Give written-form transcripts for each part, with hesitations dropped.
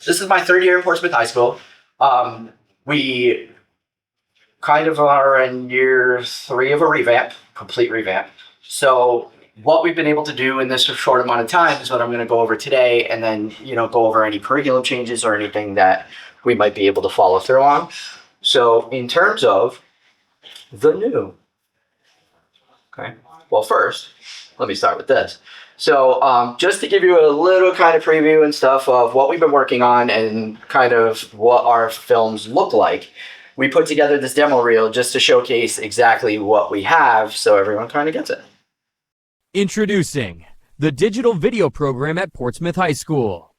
this is my third year in Portsmouth High School. We kind of are in year 3 of a revamp, complete revamp. So what we've been able to do in this short amount of time is what I'm going to go over today, and then, go over any curriculum changes or anything that we might be able to follow through on. So in terms of the new, okay, well, first, let me start with this. So just to give you a little kind of preview and stuff of what we've been working on and kind of what our films look like, we put together this demo reel just to showcase exactly what we have so everyone kind of gets it. Introducing the digital video program at Portsmouth High School.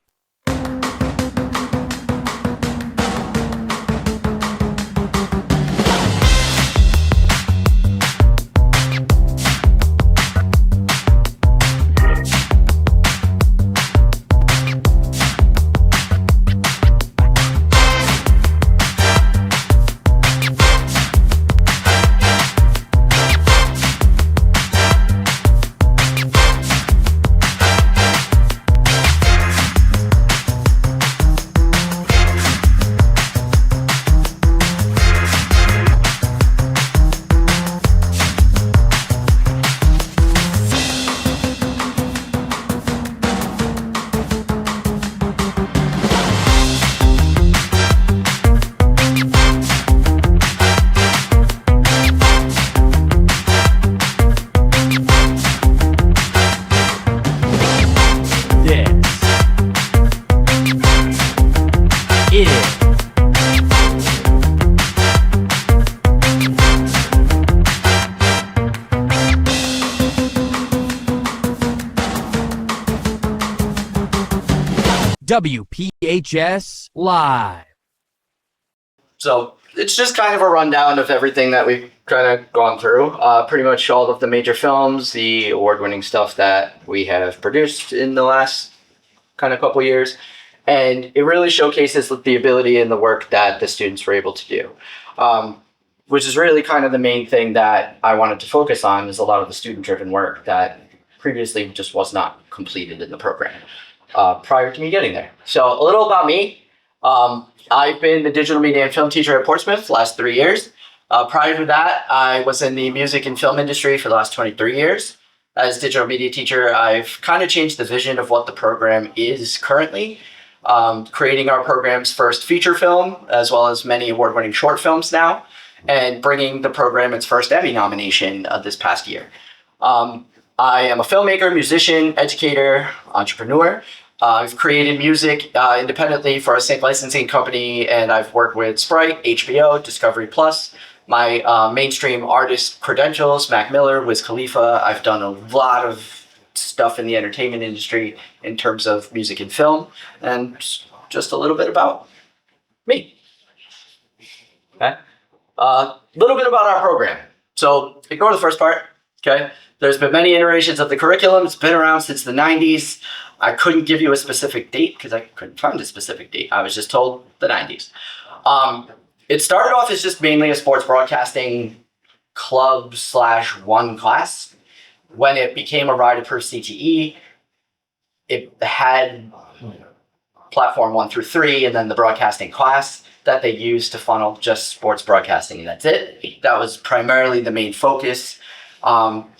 WPHS Live. So it's just kind of a rundown of everything that we've kind of gone through. Pretty much all of the major films, the award-winning stuff that we have produced in the last kind of couple years. And it really showcases the ability and the work that the students were able to do. Which is really kind of the main thing that I wanted to focus on, is a lot of the student-driven work that previously just was not completed in the program prior to me getting there. So a little about me. I've been the digital media and film teacher at Portsmouth the last 3 years. Prior to that, I was in the music and film industry for the last 23 years. As digital media teacher, I've kind of changed the vision of what the program is currently, creating our program's first feature film, as well as many award-winning short films now, and bringing the program its first Emmy nomination this past year. I am a filmmaker, musician, educator, entrepreneur. I've created music independently for a sync licensing company, and I've worked with Sprite, HBO, Discovery Plus. My mainstream artist credentials, Mac Miller, Wiz Khalifa. I've done a lot of stuff in the entertainment industry in terms of music and film, and just a little bit about me. Okay. A little bit about our program. So ignore the first part. Okay. There's been many iterations of the curriculum. It's been around since the 90s. I couldn't give you a specific date because I couldn't find a specific date. I was just told the 90s. It started off as just mainly a sports broadcasting club / one class. When it became a RIDE-approved CTE, it had platform 1 through 3 and then the broadcasting class that they used to funnel just sports broadcasting, and that's it. That was primarily the main focus.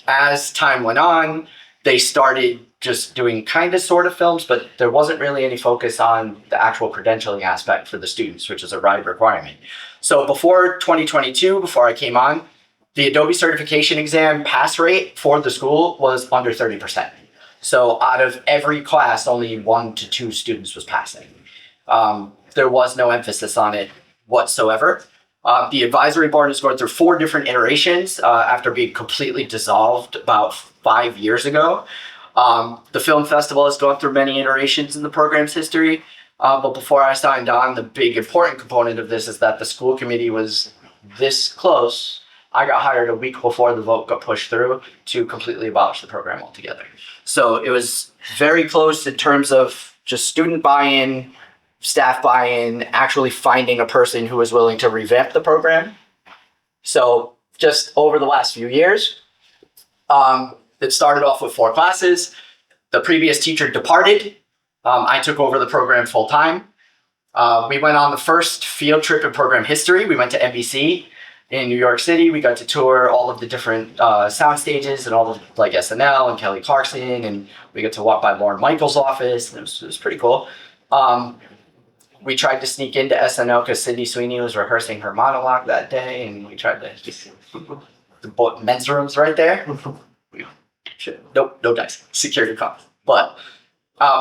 As time went on, they started just doing kind of sort of films, but there wasn't really any focus on the actual credentialing aspect for the students, which is a RIDE requirement. So before 2022, before I came on, the Adobe certification exam pass rate for the school was under 30%. So out of every class, only 1 to 2 students was passing. There was no emphasis on it whatsoever. The advisory board has gone through 4 different iterations after being completely dissolved about 5 years ago. The film festival has gone through many iterations in the program's history. But before I signed on, the big important component of this is that the school committee was this close. I got hired a week before the vote got pushed through to completely abolish the program altogether. So it was very close in terms of just student buy-in, staff buy-in, actually finding a person who was willing to revamp the program. So just over the last few years, it started off with 4 classes. The previous teacher departed. I took over the program full time. We went on the first field trip in program history. We went to NBC in New York City. We got to tour all of the different sound stages and all of like SNL and Kelly Clarkson, and we got to walk by Lorne Michaels' office. And it was pretty cool. We tried to sneak into SNL because Sydney Sweeney was rehearsing her monologue that day, and we tried to the men's rooms right there. Nope, no dice. Security cops. But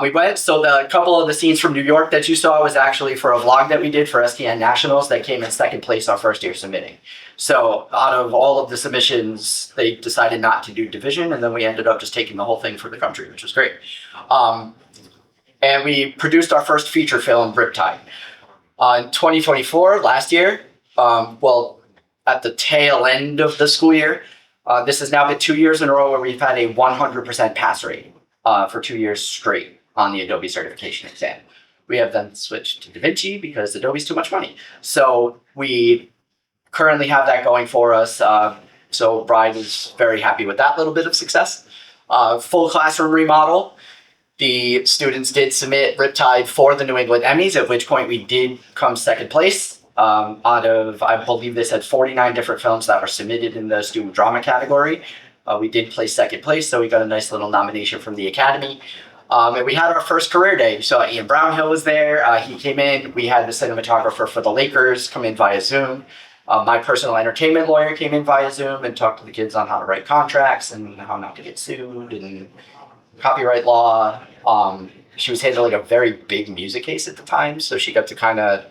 we went. So the couple of the scenes from New York that you saw was actually for a vlog that we did for STN Nationals that came in second place our first year submitting. So out of all of the submissions, they decided not to do division, and then we ended up just taking the whole thing for the country, which was great. And we produced our first feature film, Riptide. In 2024, last year, at the tail end of the school year, this has now been 2 years in a row where we've had a 100% pass rate for 2 years straight on the Adobe certification exam. We have then switched to DaVinci because Adobe's too much money. So we currently have that going for us. So Brian is very happy with that little bit of success. Full classroom remodel. The students did submit Riptide for the New England Emmys, at which point we did come second place. Out of, I believe they said 49 different films that were submitted in the student drama category. We did place second place, so we got a nice little nomination from the Academy. And we had our first career day. So Ian Brownhill was there. He came in. We had the cinematographer for the Lakers come in via Zoom. My personal entertainment lawyer came in via Zoom and talked to the kids on how to write contracts and how not to get sued and copyright law. She was handling a very big music case at the time, so she got to kind of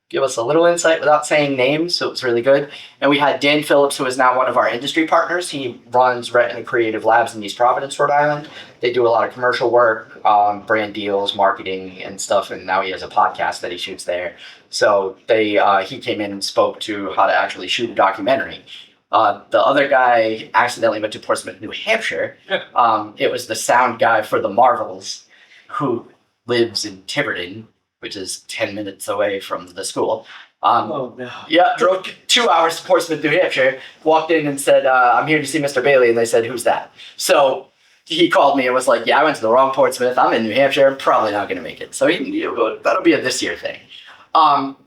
give us a little insight without saying names, so it was really good. And we had Dan Phillips, who is now one of our industry partners. He runs Retina Creative Labs in East Providence, Rhode Island. They do a lot of commercial work, brand deals, marketing, and stuff, and now he has a podcast that he shoots there. So he came in and spoke to how to actually shoot a documentary. The other guy accidentally went to Portsmouth, New Hampshire. It was the sound guy for The Marvels, who lives in Tiverton, which is 10 minutes away from the school. Yeah, drove 2 hours to Portsmouth, New Hampshire, walked in and said, I'm here to see Mr. Bailey. And they said, who's that? So he called me and was like, yeah, I went to the wrong Portsmouth. I'm in New Hampshire. I'm probably not going to make it. So that'll be a this year thing.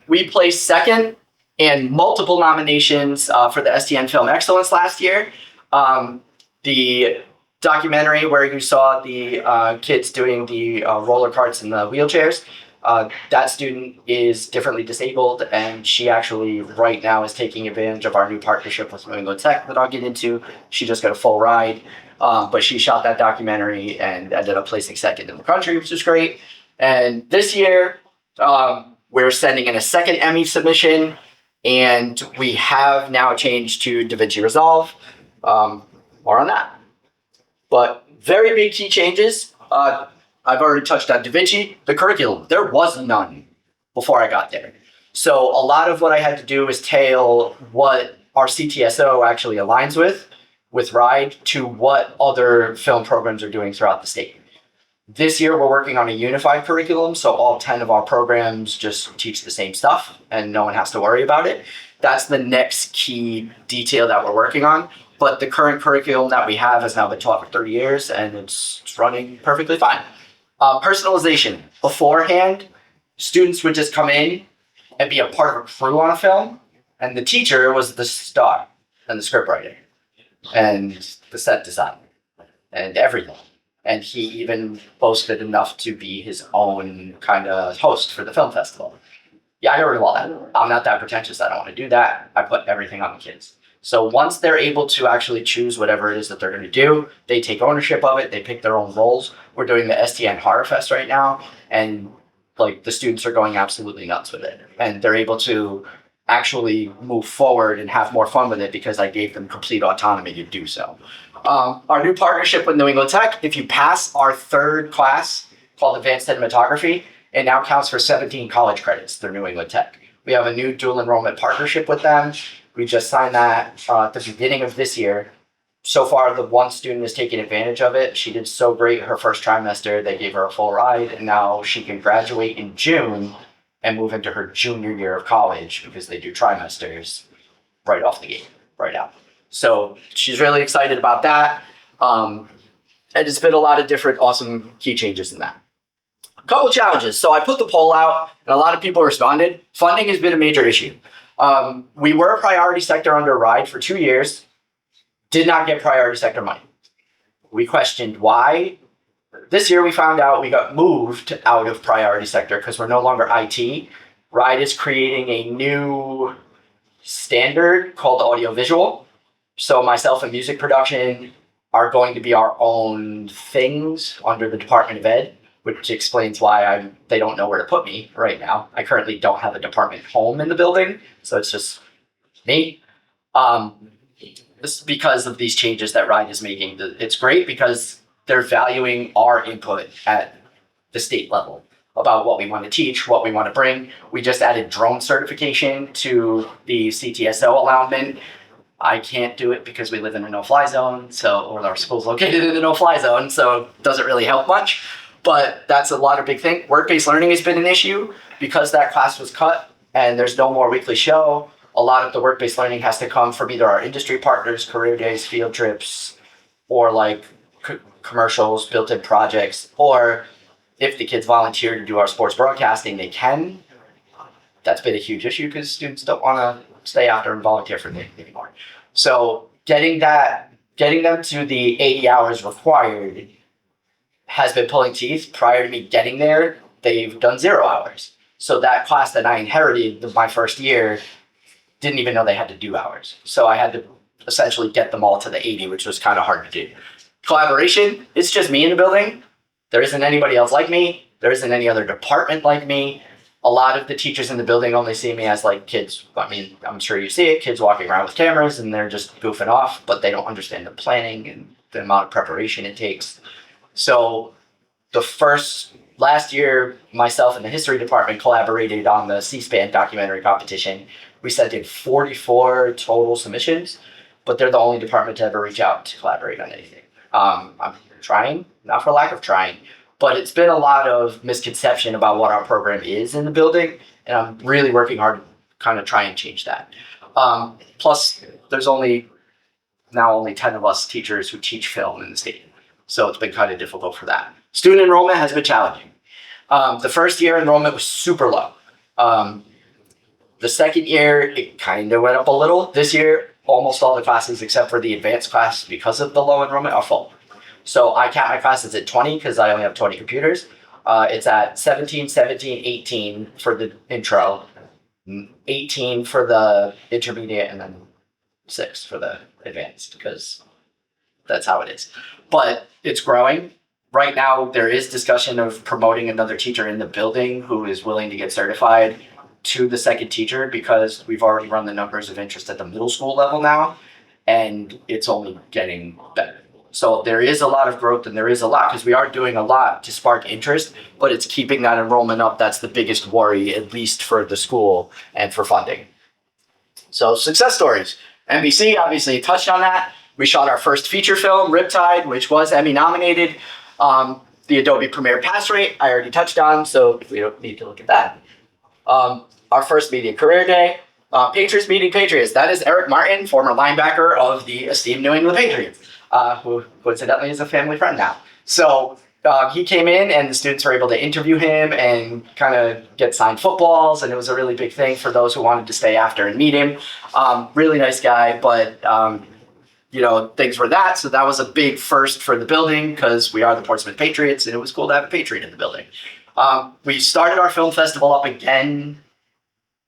We placed second and multiple nominations for the STN Film Excellence last year. The documentary where you saw the kids doing the roller carts and the wheelchairs, that student is differently disabled, and she actually right now is taking advantage of our new partnership with New England Tech that I'll get into. She just got a full ride, but she shot that documentary and ended up placing second in the country, which is great. And this year, we're sending in a second Emmy submission, and we have now changed to DaVinci Resolve. More on that. But very big key changes. I've already touched on DaVinci. The curriculum, there was none before I got there. So a lot of what I had to do is tail what our CTSO actually aligns with RIDE, to what other film programs are doing throughout the state. This year, we're working on a unified curriculum, so all 10 of our programs just teach the same stuff, and no one has to worry about it. That's the next key detail that we're working on. But the current curriculum that we have has now been taught for 30 years, and it's running perfectly fine. Personalization. Beforehand, students would just come in and be a part of a crew on a film, and the teacher was the star, and the scriptwriter, and the set design, and everything. And he even boasted enough to be his own kind of host for the film festival. Yeah, I got rid of all that. I'm not that pretentious. I don't want to do that. I put everything on the kids. So once they're able to actually choose whatever it is that they're going to do, they take ownership of it. They pick their own roles. We're doing the STN Horror Fest right now, and like the students are going absolutely nuts with it. And they're able to actually move forward and have more fun with it because I gave them complete autonomy to do so. Our new partnership with New England Tech, if you pass our third class called Advanced Cinematography, it now counts for 17 college credits through New England Tech. We have a new dual enrollment partnership with them. We just signed that at the beginning of this year. So far, the one student is taking advantage of it. She did so great her first trimester. They gave her a full ride, and now she can graduate in June and move into her junior year of college because they do trimesters right off the gate, right out. So she's really excited about that. And it's been a lot of different awesome key changes in that. Couple challenges. So I put the poll out and a lot of people responded. Funding has been a major issue. We were a priority sector under RIDE for 2 years, did not get priority sector money. We questioned why. This year we found out we got moved out of priority sector because we're no longer IT. RIDE is creating a new standard called audiovisual. So myself and music production are going to be our own things under the Department of Ed, which explains why they don't know where to put me right now. I currently don't have a department home in the building, so it's just me. This is because of these changes that RIDE is making. It's great because they're valuing our input at the state level about what we want to teach, what we want to bring. We just added drone certification to the CTSO allowment. I can't do it because we live in a no-fly zone, or our school's located in a no-fly zone, so it doesn't really help much. But that's a lot of big thing. Work-based learning has been an issue because that class was cut and there's no more weekly show. A lot of the work-based learning has to come from either our industry partners, career days, field trips, or like commercials, built-in projects, or if the kids volunteer to do our sports broadcasting, they can. That's been a huge issue because students don't want to stay after and volunteer for anything anymore. So getting them to the 80 hours required has been pulling teeth. Prior to me getting there, they've done 0 hours. So that class that I inherited my first year didn't even know they had to do hours. So I had to essentially get them all to the 80, which was kind of hard to do. Collaboration, it's just me in the building. There isn't anybody else like me. There isn't any other department like me. A lot of the teachers in the building only see me as like kids. I mean, I'm sure you see it, kids walking around with cameras and they're just goofing off, but they don't understand the planning and the amount of preparation it takes. So last year, myself and the history department collaborated on the C-SPAN documentary competition. We sent in 44 total submissions, but they're the only department to ever reach out to collaborate on anything. I'm trying, not for lack of trying, but it's been a lot of misconception about what our program is in the building, and I'm really working hard to kind of try and change that. Plus, there's only 10 of us teachers who teach film in the state, so it's been kind of difficult for that. Student enrollment has been challenging. The first year enrollment was super low. The second year, it kind of went up a little. This year, almost all the classes except for the advanced class, because of the low enrollment, are full. So I count my classes at 20 because I only have 20 computers. It's at 17, 17, 18 for the intro, 18 for the intermediate, and then 6 for the advanced because that's how it is. But it's growing. Right now, there is discussion of promoting another teacher in the building who is willing to get certified to the second teacher because we've already run the numbers of interest at the middle school level now, and it's only getting better. So there is a lot of growth and there is a lot because we are doing a lot to spark interest, but it's keeping that enrollment up. That's the biggest worry, at least for the school and for funding. So success stories. NBC obviously touched on that. We shot our first feature film, Riptide, which was Emmy nominated. The Adobe Premiere pass rate, I already touched on, so we don't need to look at that. Our first media career day, Patriots meeting Patriots. That is Eric Martin, former linebacker of the esteemed New England Patriots, who coincidentally is a family friend now. So he came in and the students were able to interview him and kind of get signed footballs, and it was a really big thing for those who wanted to stay after and meet him. Really nice guy, but things were that. So that was a big first for the building because we are the Portsmouth Patriots, and it was cool to have a Patriot in the building. We started our film festival up again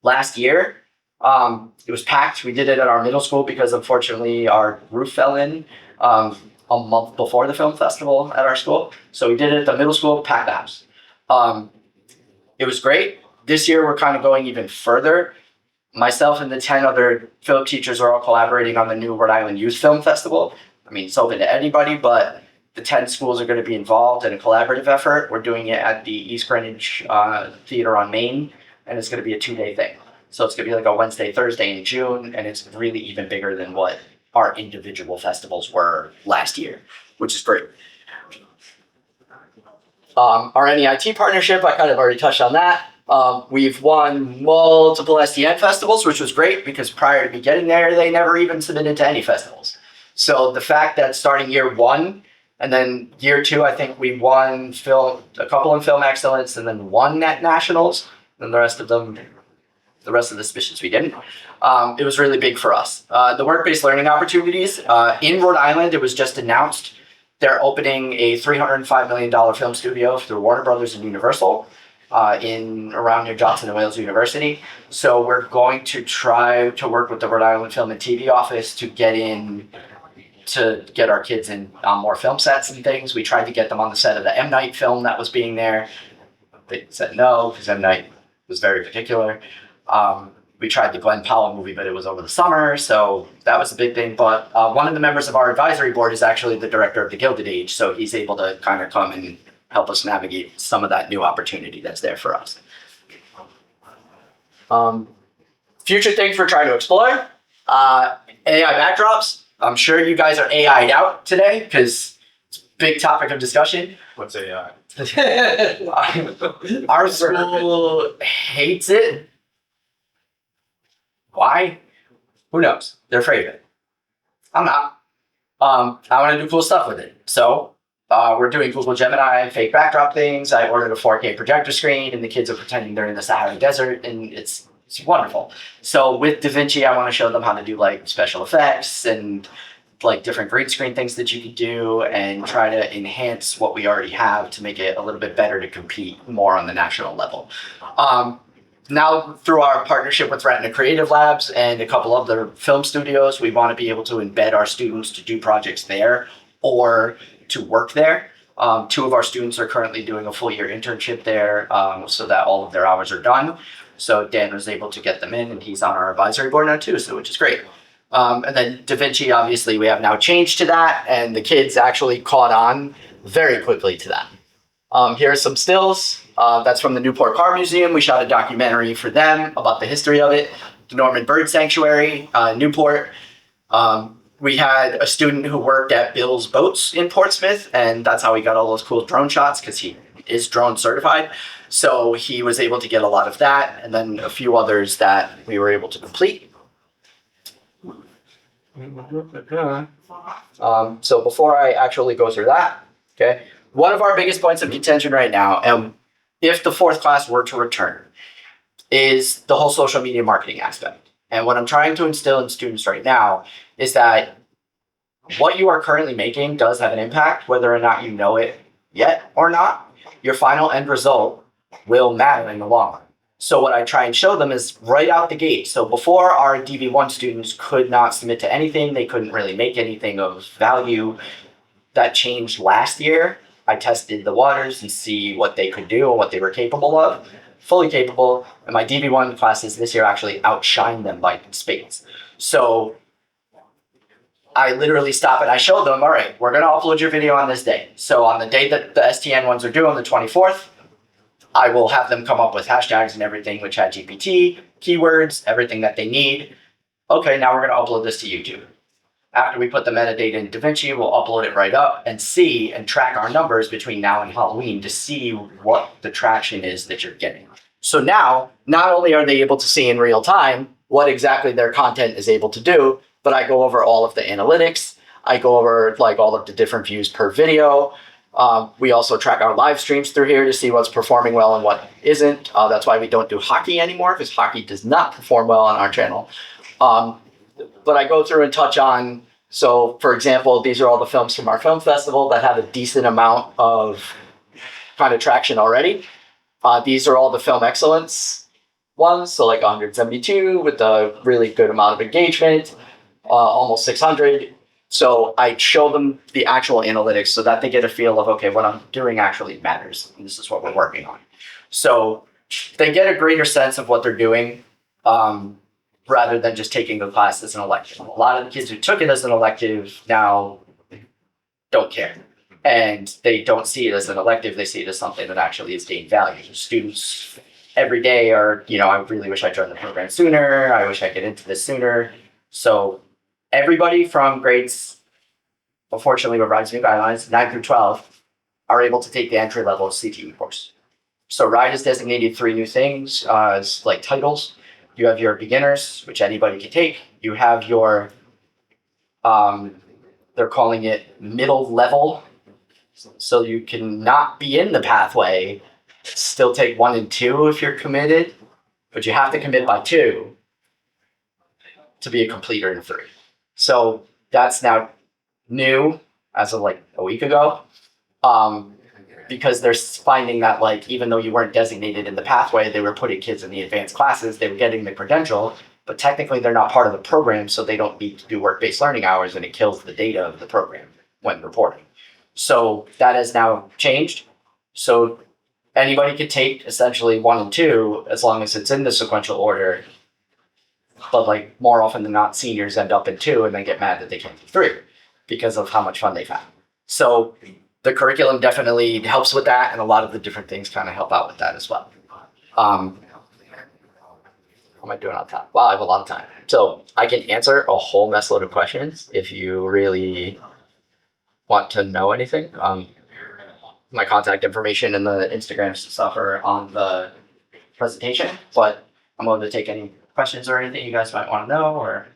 last year. It was packed. We did it at our middle school because unfortunately our roof fell in a month before the film festival at our school. So we did it at the middle school, packed the house. It was great. This year we're kind of going even further. Myself and the 10 other film teachers are all collaborating on the new Rhode Island Youth Film Festival. I mean, it's open to anybody, but the 10 schools are going to be involved in a collaborative effort. We're doing it at the East Greenwich Theater on Main, and it's going to be a 2-day thing. So it's going to be like a Wednesday, Thursday in June, and it's really even bigger than what our individual festivals were last year, which is great. Our NEIT partnership, I kind of already touched on that. We've won multiple SDN festivals, which was great because prior to me getting there, they never even submitted to any festivals. So the fact that starting year 1, And then year 2, I think we won a couple in film excellence, and then 1 at nationals. And the rest of the submissions we didn't. It was really big for us. The work-based learning opportunities in Rhode Island. It was just announced they're opening a $305 million film studio through Warner Brothers and Universal in around near Johnson and Wales University. So we're going to try to work with the Rhode Island Film and TV office to get our kids in on more film sets and things. We tried to get them on the set of the M. Night film that was being there. They said no, because M. Night was very particular. We tried the Glenn Powell movie, but it was over the summer, so that was a big thing. But one of the members of our advisory board is actually the director of the Gilded Age, so he's able to kind of come and help us navigate some of that new opportunity that's there for us. Future things we're trying to explore. AI backdrops. I'm sure you guys are AI'd out today because it's a big topic of discussion. What's AI? Our school hates it. Why? Who knows? They're afraid of it. I'm not. I want to do cool stuff with it. So we're doing Google Gemini fake backdrop things. I ordered a 4K projector screen, and the kids are pretending they're in the Sahara Desert, and it's wonderful. So with DaVinci, I want to show them how to do like special effects and like different green screen things that you can do, and try to enhance what we already have to make it a little bit better to compete more on the national level. Now, through our partnership with Retina Creative Labs and a couple other film studios, we want to be able to embed our students to do projects there or to work there. 2 of our students are currently doing a full year internship there, so that all of their hours are done. So Dan was able to get them in, and he's on our advisory board now too, so which is great. And then DaVinci, obviously, we have now changed to that, and the kids actually caught on very quickly to that. Here are some stills. That's from the Newport Car Museum. We shot a documentary for them about the history of it. The Norman Bird Sanctuary, Newport. We had a student who worked at Bill's Boats in Portsmouth, and that's how he got all those cool drone shots, because he is drone certified. So he was able to get a lot of that, and then a few others that we were able to complete. So before I actually go through that, okay, one of our biggest points of contention right now, and if the 4th class were to return, is the whole social media marketing aspect. And what I'm trying to instill in students right now is that what you are currently making does have an impact, whether or not you know it yet or not. Your final end result will matter in the long run. So what I try and show them is right out the gate. So before, our DV1 students could not submit to anything. They couldn't really make anything of value. That changed last year. I tested the waters and see what they could do and what they were capable of. Fully capable. And my DV1 classes this year actually outshined them by spades. So I literally stop and I show them, all right, we're going to upload your video on this day. So on the day that the STN ones are due on the 24th, I will have them come up with hashtags and everything with ChatGPT, keywords, everything that they need. Okay, now we're going to upload this to YouTube. After we put the metadata in DaVinci, we'll upload it right up and see and track our numbers between now and Halloween to see what the traction is that you're getting. So now, not only are they able to see in real time what exactly their content is able to do, but I go over all of the analytics. I go over like all of the different views per video. We also track our live streams through here to see what's performing well and what isn't. That's why we don't do hockey anymore, because hockey does not perform well on our channel. But I go through and touch on, so for example, these are all the films from our film festival that have a decent amount of kind of traction already. These are all the film excellence ones, so like 172 with a really good amount of engagement, almost 600. So I show them the actual analytics so that they get a feel of, okay, what I'm doing actually matters. And this is what we're working on. So they get a greater sense of what they're doing rather than just taking the class as an elective. A lot of the kids who took it as an elective now don't care. And they don't see it as an elective. They see it as something that actually is gained value. Students every day are, I really wish I joined the program sooner. I wish I could get into this sooner. So everybody from grades, unfortunately, with RIDE's new guidelines, 9 through 12, are able to take the entry-level CTE course. So RIDE has designated 3 new things as like titles. You have your beginners, which anybody can take. You have your, they're calling it middle level, So you can not be in the pathway, still take 1 and 2 if you're committed, but you have to commit by 2 to be a completer in 3. So that's now new as of like a week ago. Because they're finding that, like, even though you weren't designated in the pathway, they were putting kids in the advanced classes, they were getting the credential, but technically they're not part of the program, so they don't need to do work-based learning hours, and it kills the data of the program when reporting. So that has now changed. So anybody could take essentially 1 and 2 as long as it's in the sequential order. But like more often than not, seniors end up in 2 and then get mad that they can't do 3 because of how much fun they've had. So the curriculum definitely helps with that, and a lot of the different things kind of help out with that as well. How am I doing on time? Wow, I have a lot of time. So I can answer a whole mess load of questions if you really want to know anything. My contact information and the Instagram stuff are on the presentation, but I'm willing to take any questions or anything you guys might want to know, or